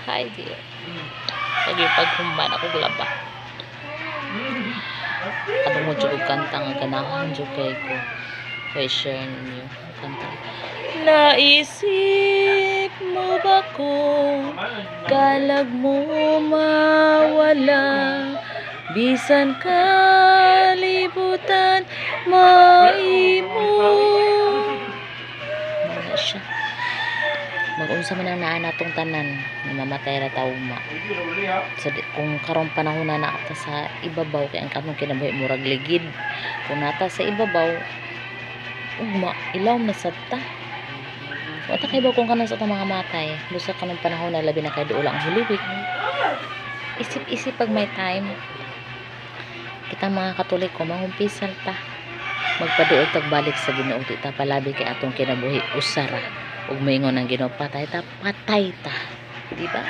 Hi dear. Lagi paghumban ako glaba. Ano mo jud og kanta nga ganahan jud kay ko. Kay share ninyo kanta. Naisip mo ba kung kalag mo mawala? Bisan kalibutan maimo. Wala siya. Mag-unsa man ang naa natong tanan, mamatay ra tauma. So, kung karong panahon na naata sa ibabaw, kaya ang kanong kinabuhi murag ligid. Kung nata sa ibabaw, ugma, ilaw na sabta. Wata kay ba kung kanan sa mga matay, busa kanong panahon na labi na kay duula ang huliwig. Isip-isip pag may time, kita mga Katolik ko, mangumpisal ta. Magpaduol tagbalik sa Ginoo, di ta palabi kay atong kinabuhi usara. Ug moingon ang Ginoo, patay ta, di ba?